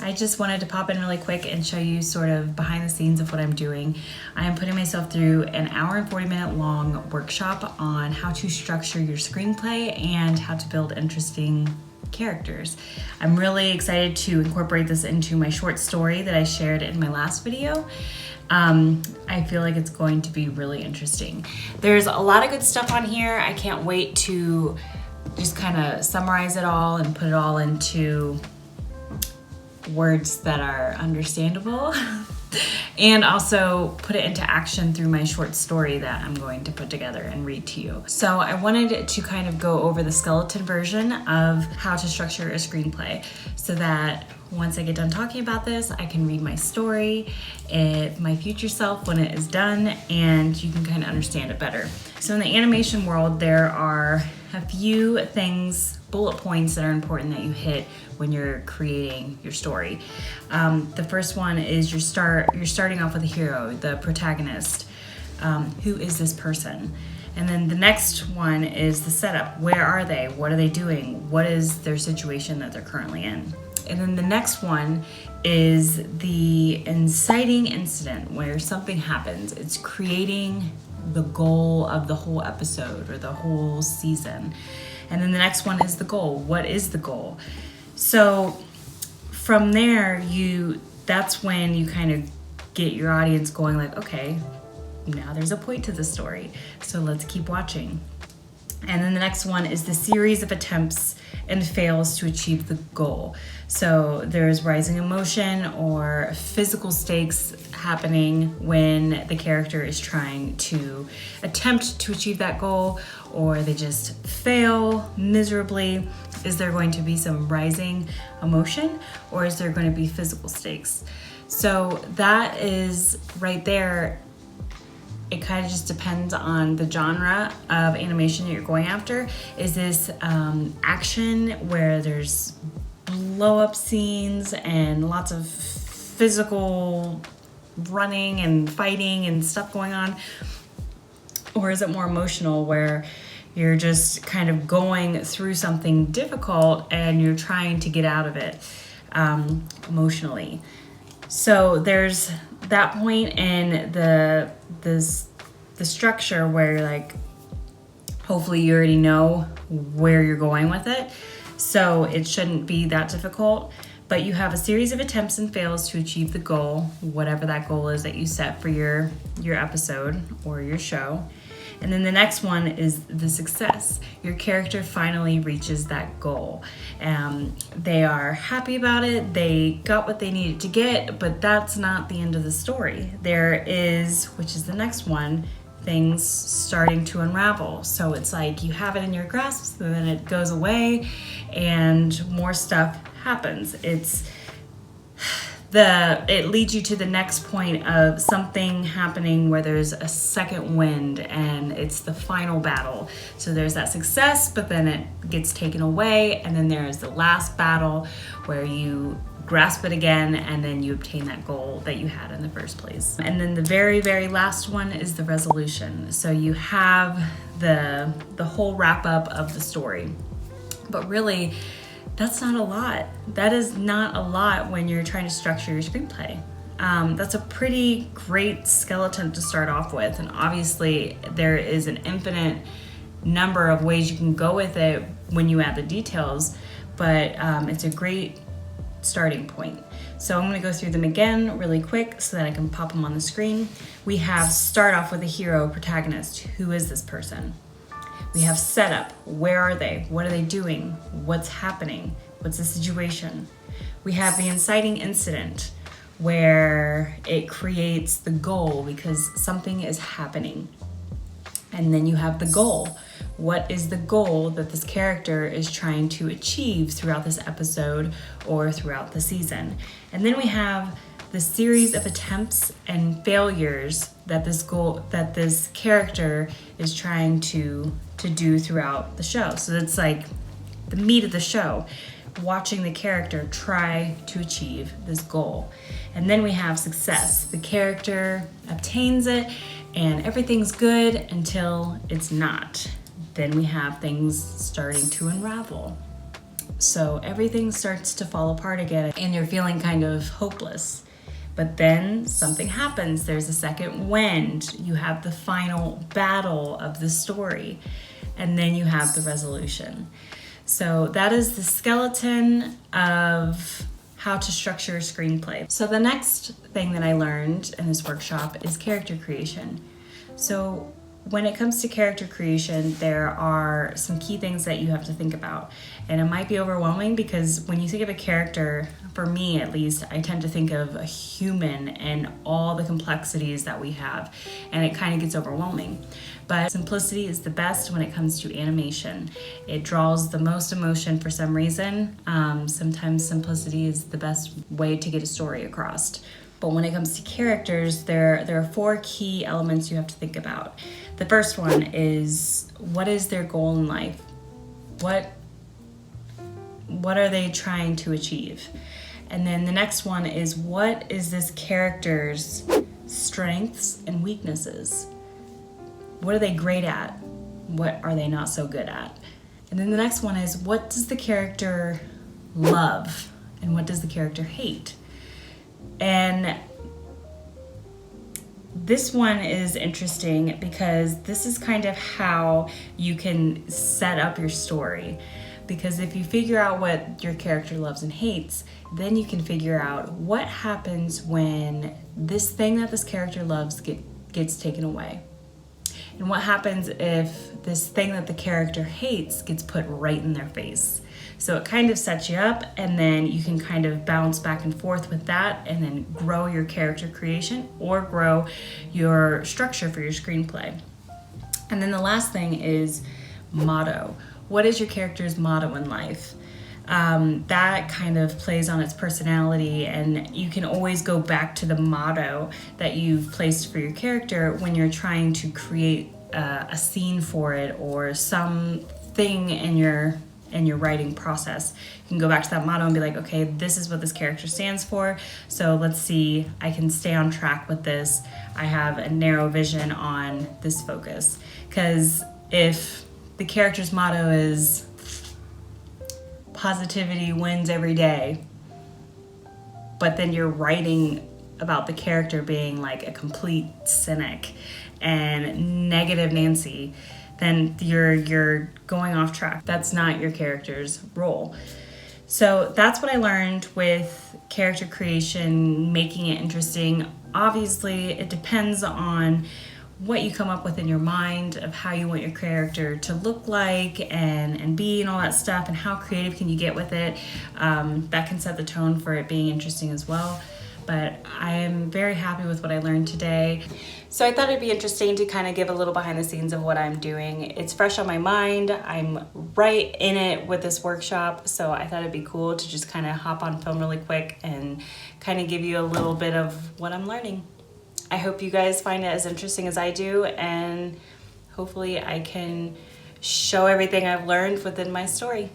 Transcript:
I just wanted to pop in really quick and show you sort of behind the scenes of what I'm doing. I am putting myself through an hour and 40-minute long workshop on how to structure your screenplay and how to build interesting characters. I'm really excited to incorporate this into my short story that I shared in my last video. I feel like it's going to be really interesting. There's a lot of good stuff on here. I can't wait to just kind of summarize it all and put it all into words that are understandable and also put it into action through my short story that I'm going to put together and read to you. So I wanted to kind of go over the skeleton version of how to structure a screenplay so that once I get done talking about this, I can read my story, my future self when it is done, and you can kind of understand it better. So in the animation world, there are a few things, bullet points that are important that you hit when you're creating your story. The first one is you're starting off with a hero, the protagonist. Who is this person? And then the next one is the setup. Where are they? What are they doing? What is their situation that they're currently in? And then the next one is the inciting incident where something happens. It's creating the goal of the whole episode or the whole season. And then the next one is the goal. What is the goal? So from there, that's when you kind of get your audience going like, okay, now there's a point to the story, so let's keep watching. And then the next one is the series of attempts and fails to achieve the goal. So there's rising emotion or physical stakes happening when the character is trying to attempt to achieve that goal, or they just fail miserably. Is there going to be some rising emotion, or is there going to be physical stakes? So that is right there. It kind of just depends on the genre of animation that you're going after. Is this action where there's blow-up scenes and lots of physical running and fighting and stuff going on? Or is it more emotional where you're just kind of going through something difficult and you're trying to get out of it emotionally? So there's that point in the structure where like hopefully you already know where you're going with it, so it shouldn't be that difficult. But you have a series of attempts and fails to achieve the goal, whatever that goal is that you set for your episode or your show. And then the next one is the success. Your character finally reaches that goal. They are happy about it. They got what they needed to get, but that's not the end of the story. There is, which is the next one, things starting to unravel. So it's like you have it in your grasp, and then it goes away and more stuff happens. It leads you to the next point of something happening where there's a second wind and it's the final battle. So there's that success, but then it gets taken away, and then there's the last battle where you grasp it again and then you obtain that goal that you had in the first place. And then the very, very last one is the resolution. So you have the whole wrap up of the story. But really, that's not a lot. That is not a lot when you're trying to structure your screenplay. That's a pretty great skeleton to start off with. And obviously there is an infinite number of ways you can go with it when you add the details, but it's a great starting point. So I'm gonna go through them again really quick so that I can pop them on the screen. We have start off with a hero, protagonist. Who is this person? We have setup. Where are they? What are they doing? What's happening? What's the situation? We have the inciting incident where it creates the goal because something is happening. And then you have the goal. What is the goal that this character is trying to achieve throughout this episode or throughout the season? And then we have the series of attempts and failures that this character is trying to do throughout the show. So it's like the meat of the show, watching the character try to achieve this goal. And then we have success. The character obtains it and everything's good until it's not. Then we have things starting to unravel. So everything starts to fall apart again and you're feeling kind of hopeless. But then something happens. There's a second wind. You have the final battle of the story. And then you have the resolution. So that is the skeleton of how to structure a screenplay. So the next thing that I learned in this workshop is character creation. So when it comes to character creation, there are some key things that you have to think about. And it might be overwhelming because when you think of a character, for me at least, I tend to think of a human and all the complexities that we have, and it kind of gets overwhelming. But simplicity is the best when it comes to animation. It draws the most emotion for some reason. Sometimes simplicity is the best way to get a story across. But when it comes to characters, there are 4 key elements you have to think about. The first one is, what is their goal in life? What are they trying to achieve? And then the next one is, what is this character's strengths and weaknesses? What are they great at? What are they not so good at? And then the next one is, what does the character love? And what does the character hate? And this one is interesting because this is kind of how you can set up your story. Because if you figure out what your character loves and hates, then you can figure out what happens when this thing that this character loves gets taken away. And what happens if this thing that the character hates gets put right in their face. So it kind of sets you up, and then you can kind of bounce back and forth with that and then grow your character creation or grow your structure for your screenplay. And then the last thing is motto. What is your character's motto in life? That kind of plays on its personality, and you can always go back to the motto that you've placed for your character when you're trying to create a scene for it or something in your writing process. You can go back to that motto and be like, okay, this is what this character stands for. So let's see, I can stay on track with this. I have a narrow vision on this focus. Because if the character's motto is positivity wins every day, but then you're writing about the character being like a complete cynic and negative Nancy, then you're going off track. That's not your character's role. So that's what I learned with character creation, making it interesting. Obviously, it depends on what you come up with in your mind of how you want your character to look like and be and all that stuff, and how creative can you get with it. That can set the tone for it being interesting as well. But I am very happy with what I learned today. So I thought it'd be interesting to kind of give a little behind the scenes of what I'm doing. It's fresh on my mind. I'm right in it with this workshop. So I thought it'd be cool to just kind of hop on film really quick and kind of give you a little bit of what I'm learning. I hope you guys find it as interesting as I do, and hopefully I can show everything I've learned within my story.